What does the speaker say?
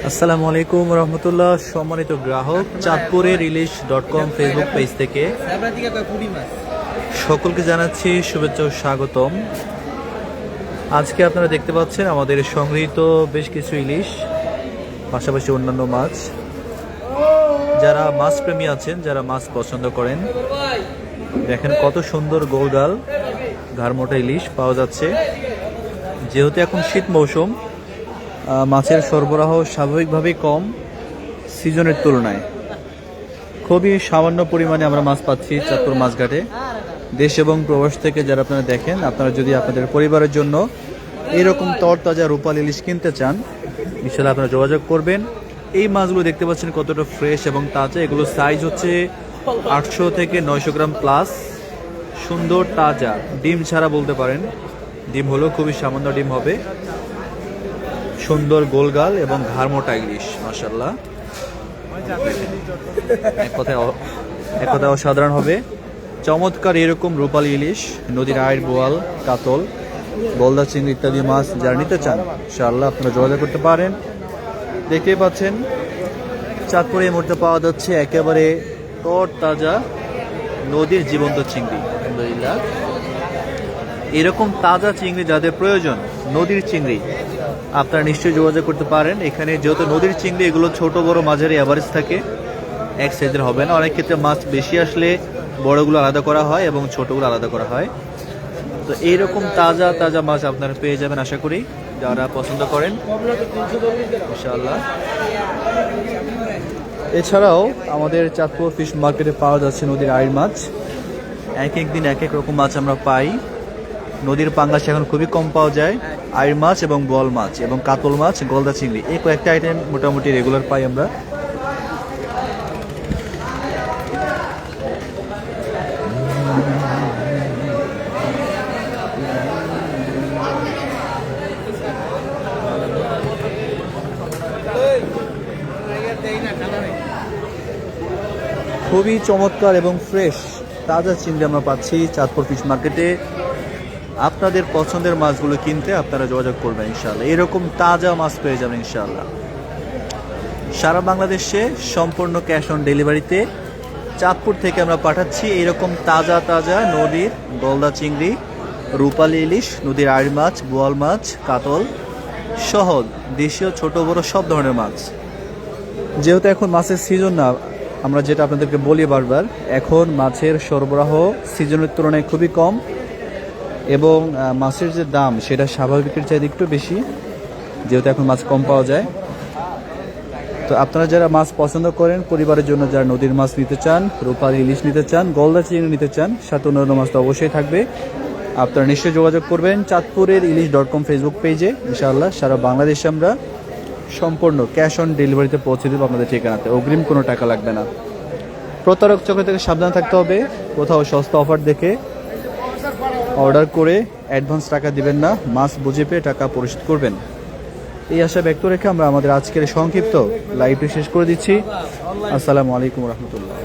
আসসালামু আলাইকুম রহমতুল্লাহ। সম্মানিত গ্রাহক, চাঁদপুরের ইলিশ.com ফেসবুক পেজ থেকে সকলকে জানাচ্ছি শুভেচ্ছা ও স্বাগতম। আজকে আপনারা দেখতে পাচ্ছেন আমাদের সংগৃহীত বেশ কিছু ইলিশ, পাশাপাশি অন্যান্য মাছ। যারা মাছ প্রেমী আছেন, যারা মাছ পছন্দ করেন, দেখেন কত সুন্দর গোলগাল ঘাড়মোটা ইলিশ পাওয়া যাচ্ছে। যেহেতু এখন শীত মৌসুম, মাছের সরবরাহ স্বাভাবিকভাবেই কম সিজনের তুলনায়। খুবই সামান্য পরিমাণে আমরা মাছ পাচ্ছি চাঁদপুর মাছঘাটে। দেশ এবং প্রবাস থেকে যারা আপনারা দেখেন, আপনারা যদি আপনাদের পরিবারের জন্য এইরকম তরতাজা রূপালী ইলিশ কিনতে চান, ইনশাআল্লাহ আপনারা যোগাযোগ করবেন। এই মাছগুলো দেখতে পাচ্ছেন কতটা ফ্রেশ এবং তাজা। এগুলো সাইজ হচ্ছে 800 থেকে 900 গ্রাম প্লাস। সুন্দর তাজা, ডিম ছাড়া বলতে পারেন। ডিম হলেও খুবই সামান্য ডিম হবে। সুন্দর গোলগাল এবং ঘাড়মোটা ইলিশ, মাশাআল্লাহ। এক কথায় অসাধারণ হবে। চমৎকার এরকম রূপালী ইলিশ, নদীর আইড়, বোয়াল, কাতল, গলদা চিংড়ি ইত্যাদি মাছ যারা নিতে চান, ইনশাআল্লাহ আপনারা যোগাযোগ করতে পারেন। দেখতেই পাচ্ছেন চাঁদপুরে এই মুহূর্তে পাওয়া যাচ্ছে একেবারে তরতাজা নদীর জীবন্ত চিংড়ি। আলহামদুলিল্লাহ, এরকম তাজা চিংড়ি যাদের প্রয়োজন, নদীর চিংড়ি, আপনারা নিশ্চয়ই যোগাযোগ করতে পারেন। এখানে যেহেতু নদীর চিংড়ি, এগুলো ছোট বড় মাঝারি অ্যাভারেজ থাকে, এক সাইজের হবে না। অনেক ক্ষেত্রে মাছ বেশি আসলে বড়গুলো আলাদা করা হয় এবং ছোটগুলো আলাদা করা হয়। তো এইরকম তাজা তাজা মাছ আপনারা পেয়ে যাবেন আশা করি, যারা পছন্দ করেন, ইনশাআল্লাহ। এছাড়াও আমাদের চাঁদপুর ফিশ মার্কেটে পাওয়া যাচ্ছে নদীর আইড় মাছ। এক এক দিন এক এক রকম মাছ আমরা পাই। নদীর পাঙ্গাস এখন খুবই কম পাওয়া যায়। আইড় মাছ এবং বোয়াল মাছ এবং কাতল মাছ, গলদা চিংড়ি, এই কয়েকটা আইটেম মোটামুটি রেগুলার পাই আমরা। খুবই চমৎকার এবং ফ্রেশ তাজা চিংড়ি আমরা পাচ্ছি চাঁদপুর ফিশ মার্কেটে। আপনাদের পছন্দের মাছগুলো কিনতে আপনারা যোগাযোগ করবেন, ইনশাআল্লাহ এরকম তাজা মাছ পেয়ে যাবেন ইনশাআল্লাহ। সারা বাংলাদেশে সম্পূর্ণ ক্যাশ অন ডেলিভারিতে চাঁদপুর থেকে আমরা পাঠাচ্ছি এইরকম তাজা তাজা নদীর গলদা চিংড়ি, রূপালী ইলিশ, নদীর আইড় মাছ, বোয়াল মাছ, কাতল সহ দেশীয় ছোট বড় সব ধরনের মাছ। যেহেতু এখন মাছের সিজন না, আমরা যেটা আপনাদেরকে বলি বারবার, এখন মাছের সরবরাহ সিজনের তুলনায় খুবই কম এবং মাছের যে দাম সেটা স্বাভাবিকের চাইতে একটু বেশি, যেহেতু এখন মাছ কম পাওয়া যায়। তো আপনারা যারা মাছ পছন্দ করেন, পরিবারের জন্য যারা নদীর মাছ নিতে চান, রূপালী ইলিশ নিতে চান, গলদা চিংড়ি নিতে চান, সাথে অন্যান্য মাছ তো অবশ্যই থাকবে, আপনারা নিশ্চয়ই যোগাযোগ করবেন চাঁদপুরের ইলিশ.com ফেসবুক পেজে। ইনশাআল্লাহ সারা বাংলাদেশে আমরা সম্পূর্ণ ক্যাশ অন ডেলিভারিতে পৌঁছে দেবো আপনাদের ঠিকানাতে। অগ্রিম কোনো টাকা লাগবে না। প্রতারক চক্র থেকে সাবধান থাকতে হবে। কোথাও সস্তা অফার দেখে অর্ডার করে অ্যাডভান্স টাকা দিবেন না, মাছ বুঝে পেয়ে টাকা পরিশোধ করবেন। এই আশা ব্যক্ত রেখে আমরা আমাদের আজকের সংক্ষিপ্ত লাইভটি শেষ করে দিচ্ছি। আসসালামু আলাইকুম রহমতুল্লাহ।